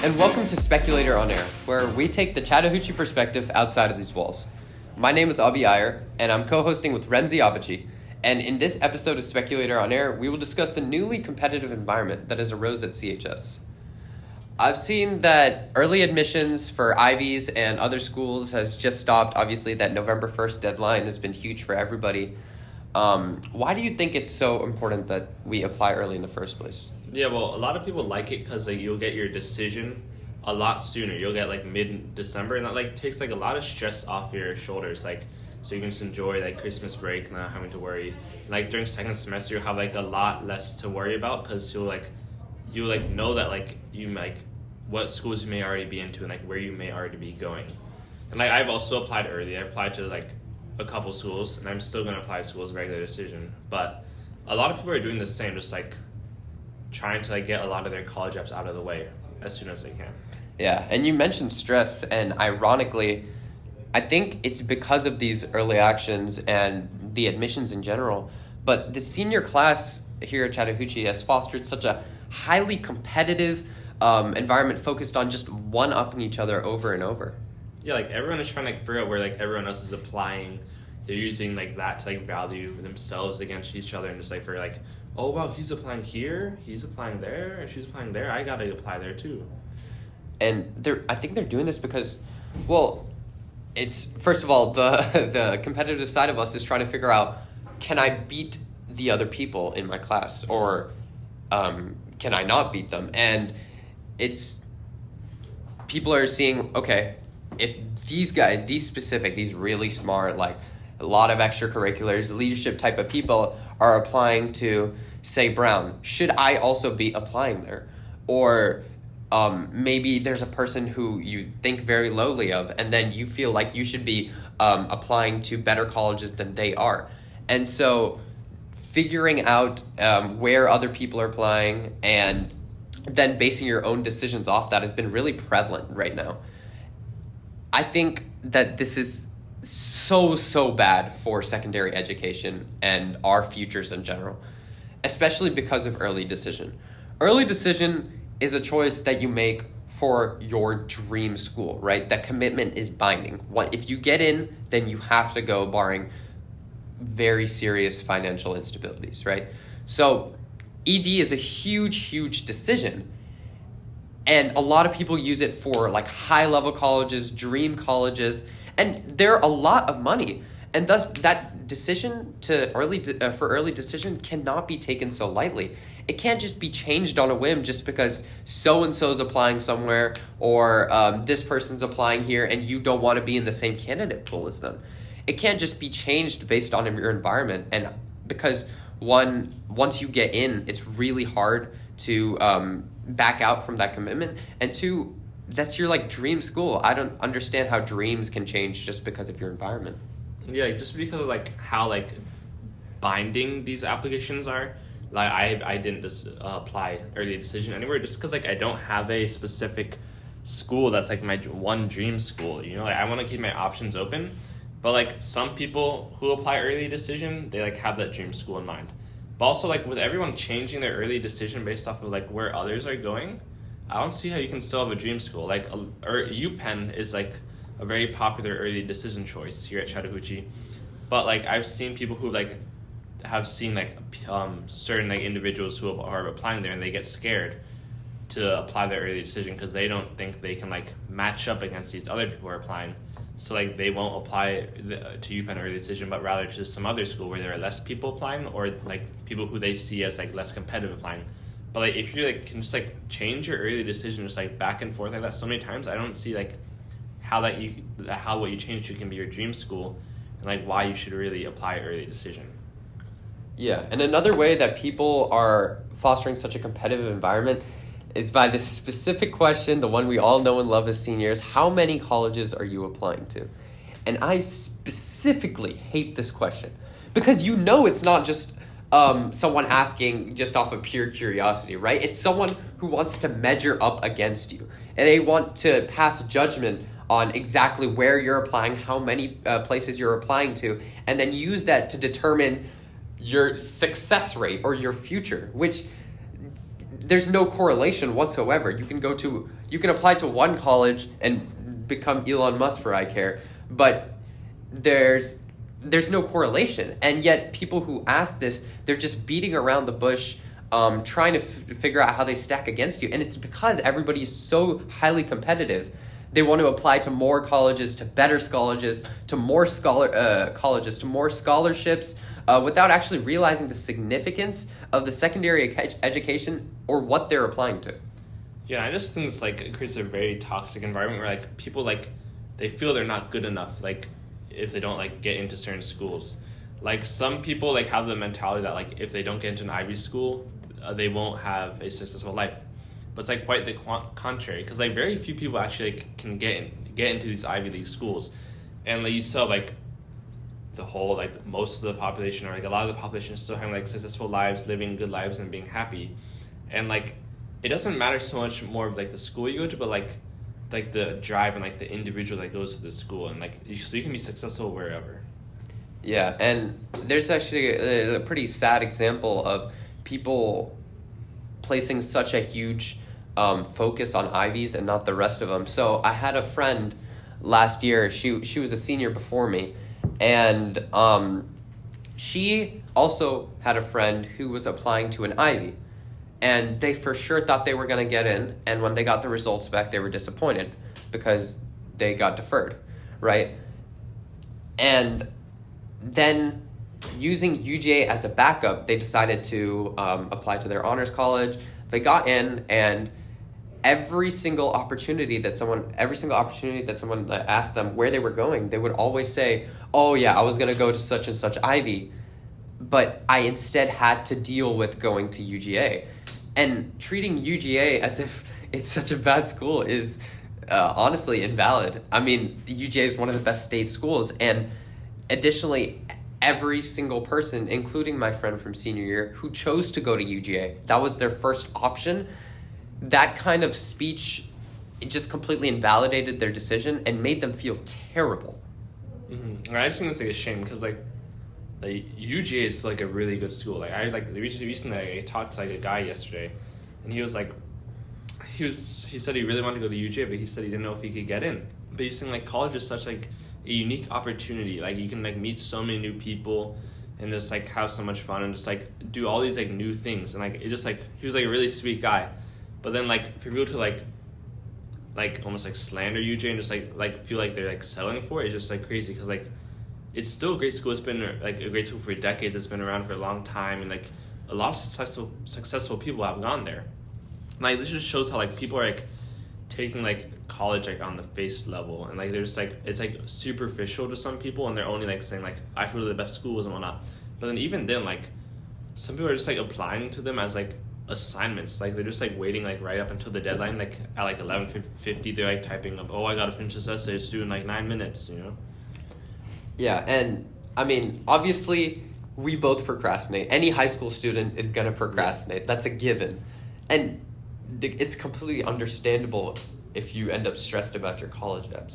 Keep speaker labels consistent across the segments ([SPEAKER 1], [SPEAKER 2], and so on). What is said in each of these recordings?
[SPEAKER 1] and welcome to Speculator on Air, where we take the Chattahoochee perspective outside of these walls. My name is Abhi Iyer, and I'm co-hosting with Remzi Abaci. And in this episode of Speculator on Air, we will discuss the newly competitive environment that has arose at CHS. I've seen that early admissions for Ivies and other schools has just stopped. Obviously, that November 1st deadline has been huge for everybody. Why do you think it's so important that we apply early in the first place?
[SPEAKER 2] Yeah, well, a lot of people like it because you'll get your decision a lot sooner. You'll get mid-December, and that takes a lot of stress off your shoulders. So you can just enjoy Christmas break, not having to worry. During second semester, you'll have a lot less to worry about because you'll know that what schools you may already be into and where you may already be going. And I've also applied early. I applied to a couple schools, and I'm still going to apply to schools regular decision. But a lot of people are doing the same, just trying to get a lot of their college apps out of the way as soon as they can.
[SPEAKER 1] Yeah, and you mentioned stress, and ironically, I think it's because of these early actions and the admissions in general, but the senior class here at Chattahoochee has fostered such a highly competitive environment focused on just one-upping each other over and over.
[SPEAKER 2] Yeah, everyone is trying to figure out where everyone else is applying. They're using that to value themselves against each other and just for oh wow, he's applying here, he's applying there, and she's applying there, I gotta apply there too.
[SPEAKER 1] And I think they're doing this because, well, it's first of all the competitive side of us is trying to figure out, can I beat the other people in my class, or can I not beat them? And it's people are seeing, okay, if these guys, these really smart, a lot of extracurriculars, leadership type of people are applying to, say, Brown, should I also be applying there? Or maybe there's a person who you think very lowly of, and then you feel like you should be applying to better colleges than they are. And so figuring out where other people are applying and then basing your own decisions off that has been really prevalent right now. I think that this is so bad for secondary education and our futures in general, especially because of early decision. Early decision is a choice that you make for your dream school, right? That commitment is binding. If you get in, then you have to go, barring very serious financial instabilities, right? So ED is a huge decision. And a lot of people use it for high-level colleges, dream colleges, and they're a lot of money. And thus, that decision for early decision cannot be taken so lightly. It can't just be changed on a whim just because so-and-so is applying somewhere or this person's applying here and you don't want to be in the same candidate pool as them. It can't just be changed based on your environment. And because once you get in, it's really hard to back out from that commitment. And two, that's your dream school. I don't understand how dreams can change just because of your environment.
[SPEAKER 2] Yeah, just because of how binding these applications are. I didn't just apply early decision anywhere just because I don't have a specific school that's my one dream school. I want to keep my options open, but some people who apply early decision, they have that dream school in mind. But also with everyone changing their early decision based off of where others are going, I don't see how you can still have a dream school. UPenn is a very popular early decision choice here at Chattahoochee, but I've seen people who have seen certain individuals who are applying there and they get scared to apply their early decision because they don't think they can match up against these other people who are applying. So they won't apply to UPenn early decision, but rather to some other school where there are less people applying or people who they see as less competitive applying. But if you can just change your early decision just back and forth that so many times, I don't see how what you change to can be your dream school and why you should really apply early decision.
[SPEAKER 1] Yeah, and another way that people are fostering such a competitive environment is by this specific question, the one we all know and love as seniors: how many colleges are you applying to? And I specifically hate this question because it's not just someone asking just off of pure curiosity, right? It's someone who wants to measure up against you, and they want to pass judgment on exactly where you're applying, how many places you're applying to, and then use that to determine your success rate or your future, which there's no correlation whatsoever. You can go to You can apply to one college and become Elon Musk for I care, but there's no correlation. And yet people who ask this, they're just beating around the bush, trying to figure out how they stack against you. And it's because everybody is so highly competitive. They want to apply to more colleges, to better colleges, to more colleges, to more scholarships, without actually realizing the significance of the secondary education or what they're applying to.
[SPEAKER 2] Yeah, I just think it's like it creates a very toxic environment where like people like they feel they're not good enough like if they don't like get into certain schools. Like some people like have the mentality that like if they don't get into an Ivy school, they won't have a successful life. But it's like quite the contrary, because like very few people actually like, can get into these Ivy League schools, and like you saw like the whole like most of the population or like a lot of the population is still having like successful lives, living good lives, and being happy, and like it doesn't matter so much more of like the school you go to, but like the drive and like the individual that goes to the school, and like so you can be successful wherever.
[SPEAKER 1] Yeah, and there's actually a pretty sad example of people placing such a huge focus on Ivies and not the rest of them. So I had a friend last year. She was a senior before me, and she also had a friend who was applying to an Ivy, and they for sure thought they were going to get in, and when they got the results back, they were disappointed because they got deferred, right? And then using UGA as a backup, they decided to apply to their honors college. They got in, and every single opportunity that someone asked them where they were going, they would always say, oh yeah, I was going to go to such and such Ivy, but I instead had to deal with going to UGA. And treating UGA as if it's such a bad school is honestly invalid. I mean, UGA is one of the best state schools, and additionally, every single person, including my friend from senior year, who chose to go to UGA, that was their first option. That kind of speech, it just completely invalidated their decision and made them feel terrible.
[SPEAKER 2] Mm-hmm. I just think it's like a shame because like UGA is like a really good school. Like I like recently I talked to like a guy yesterday, and he was like, he said he really wanted to go to UGA, but he said he didn't know if he could get in. But he's saying like college is such like a unique opportunity. Like you can like meet so many new people and just like have so much fun and just like do all these like new things, and like it just like he was like a really sweet guy. But then like for people to like almost like slander UJ and just like feel like they're like settling for it is just like crazy, because like it's still a great school. It's been like a great school for decades. It's been around for a long time, and like a lot of successful people have gone there. And, like this just shows how like people are like taking like college like on the face level, and like they're just like it's like superficial to some people, and they're only like saying like I feel the best schools and whatnot. But then even then like some people are just like applying to them as like assignments. Like they're just like waiting like right up until the deadline, like at like 11:50 they're like typing up, oh I gotta finish this essay, it's due in like 9 minutes, you know.
[SPEAKER 1] Yeah, and I mean obviously we both procrastinate. Any high school student is gonna procrastinate. That's a given, and it's completely understandable if you end up stressed about your college apps.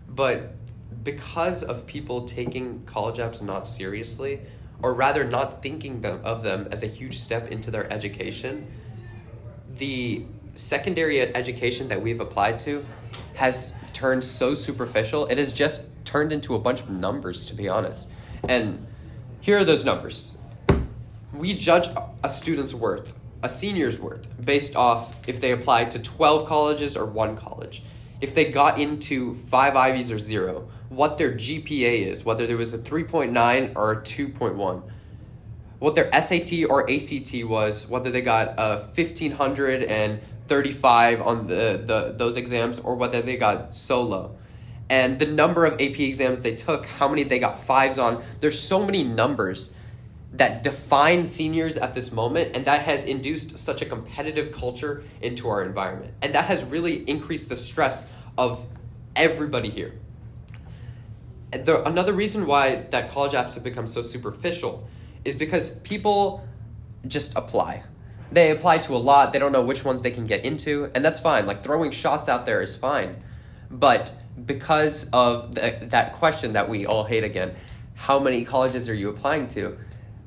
[SPEAKER 1] But because of people taking college apps not seriously, or rather not thinking of them as a huge step into their education, the secondary education that we've applied to has turned so superficial. It has just turned into a bunch of numbers, to be honest. And here are those numbers. We judge a student's worth, a senior's worth, based off if they applied to 12 colleges or one college, if they got into 5 Ivies or 0, what their GPA is, whether there was a 3.9 or a 2.1, what their SAT or ACT was, whether they got 1,535 on those exams, or whether they got so low, and the number of AP exams they took, how many they got 5s on. There's so many numbers that define seniors at this moment, and that has induced such a competitive culture into our environment, and that has really increased the stress of everybody here. Another reason why that college apps have become so superficial is because people just apply. They apply to a lot. They don't know which ones they can get into, and that's fine. Like throwing shots out there is fine. But because of that question that we all hate again, how many colleges are you applying to?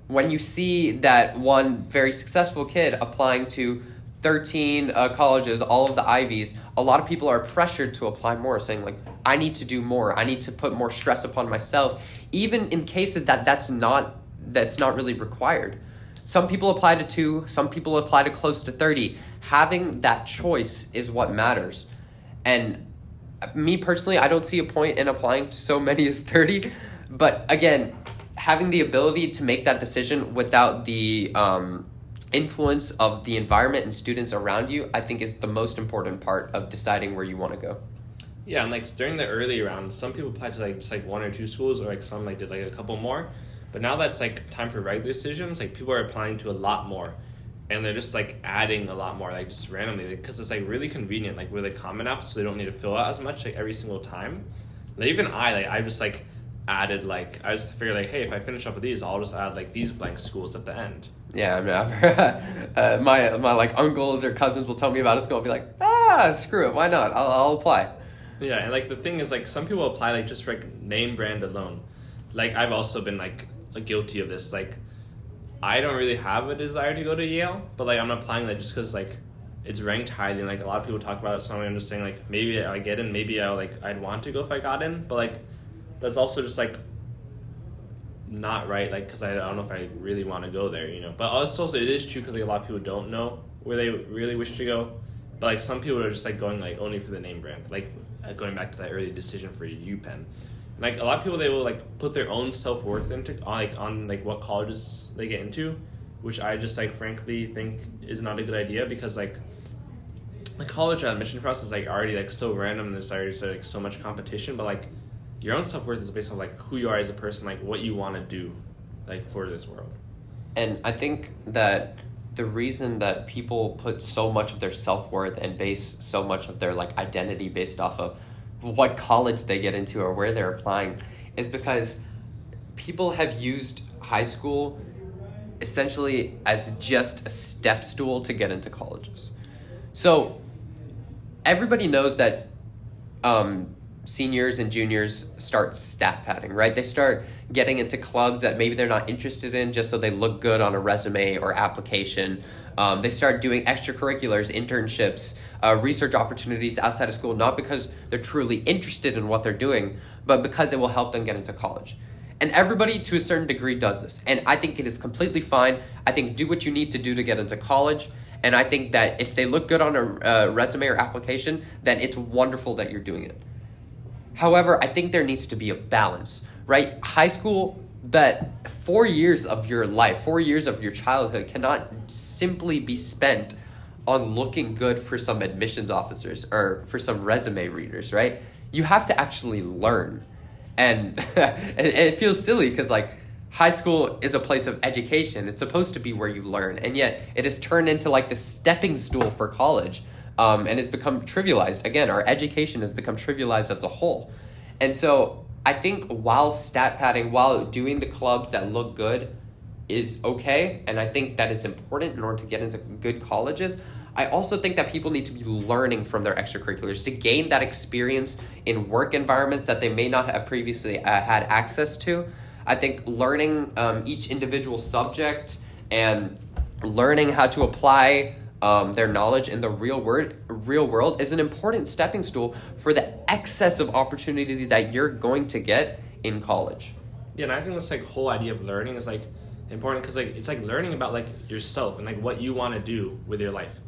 [SPEAKER 1] When you see that one very successful kid applying to 13 colleges, all of the Ivies, a lot of people are pressured to apply more, saying like, I need to do more. I need to put more stress upon myself, even in cases that's not really required. Some people apply to 2, some people apply to close to 30. Having that choice is what matters. And me personally, I don't see a point in applying to so many as 30. But again, having the ability to make that decision without the influence of the environment and students around you, I think is the most important part of deciding where you want to go.
[SPEAKER 2] Yeah, and like during the early rounds, some people applied to like just like 1 or 2 schools, or like some like did like a couple more. But now that's like time for regular decisions, like people are applying to a lot more, and they're just like adding a lot more, like just randomly, because it's like really convenient, like with a Common App, so they don't need to fill out as much like every single time. Like even I just like added like, I just figured like, hey, if I finish up with these, I'll just add like these blank schools at the end.
[SPEAKER 1] Yeah, I mean, my like uncles or cousins will tell me about a school. I'll be like, screw it, why not? I'll apply.
[SPEAKER 2] Yeah, and like the thing is like some people apply like just for like name brand alone. Like I've also been like guilty of this. Like I don't really have a desire to go to Yale, but like I'm applying that just because like it's ranked highly and like a lot of people talk about it. So I'm just saying like maybe I get in, maybe I'd want to go if I got in, but like that's also just like not right, like because I don't know if I really want to go there, you know. But also it is true because like a lot of people don't know where they really wish to go, but like some people are just like going like only for the name brand, like going back to that early decision for UPenn. Like a lot of people, they will like put their own self-worth into on what colleges they get into, which I just like frankly think is not a good idea, because like the college admission process is like already like so random and there's already like so much competition, but like your own self-worth is based on like who you are as a person, like what you want to do like for this world.
[SPEAKER 1] And I think that the reason that people put so much of their self-worth and base so much of their like identity based off of what college they get into or where they're applying is because people have used high school essentially as just a step stool to get into colleges. So everybody knows that seniors and juniors start stat padding, right? They start getting into clubs that maybe they're not interested in just so they look good on a resume or application. They start doing extracurriculars, internships, research opportunities outside of school, not because they're truly interested in what they're doing, but because it will help them get into college. And everybody to a certain degree does this. And I think it is completely fine. I think do what you need to do to get into college. And I think that if they look good on a resume or application, then it's wonderful that you're doing it. However, I think there needs to be a balance, right? High school, that 4 years of your life, 4 years of your childhood cannot simply be spent on looking good for some admissions officers or for some resume readers, right? You have to actually learn. And it feels silly because like high school is a place of education. It's supposed to be where you learn. And yet it has turned into like the stepping stool for college. And it's become trivialized. Again, our education has become trivialized as a whole. And so I think while stat padding, while doing the clubs that look good is okay, and I think that it's important in order to get into good colleges, I also think that people need to be learning from their extracurriculars to gain that experience in work environments that they may not have previously had access to. I think learning each individual subject and learning how to apply their knowledge in the real world is an important stepping stool for the excess of opportunity that you're going to get in college.
[SPEAKER 2] Yeah, and I think this like whole idea of learning is like important because like it's like learning about like yourself and like what you want to do with your life.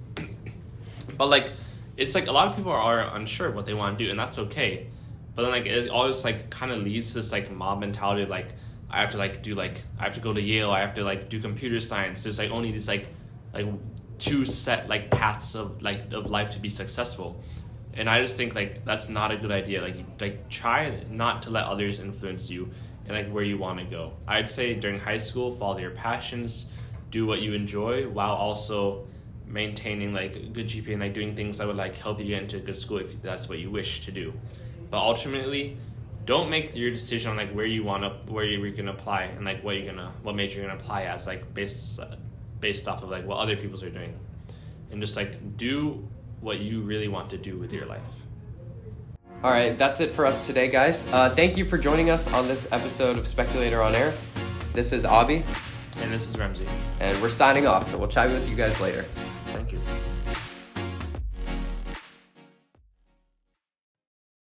[SPEAKER 2] But like it's like a lot of people are unsure of what they want to do, and that's okay. But then like it always like kind of leads to this like mob mentality of like I have to go to Yale, I have to like do computer science. There's like only these like two set like paths of life to be successful. And I just think like that's not a good idea. Like try not to let others influence you and like where you want to go. I'd say during high school, follow your passions, do what you enjoy while also maintaining like a good GPA and like doing things that would like help you get into a good school if that's what you wish to do. But ultimately, don't make your decision on like where you're gonna apply and like what major you're gonna apply as like based off of like what other people are doing, and just like do what you really want to do with your life.
[SPEAKER 1] All right, that's it for us today, guys. Thank you for joining us on this episode of Speculator on Air. This is Abhi.
[SPEAKER 2] And this is Remzi.
[SPEAKER 1] And we're signing off, and we'll chat with you guys later.
[SPEAKER 2] Thank you.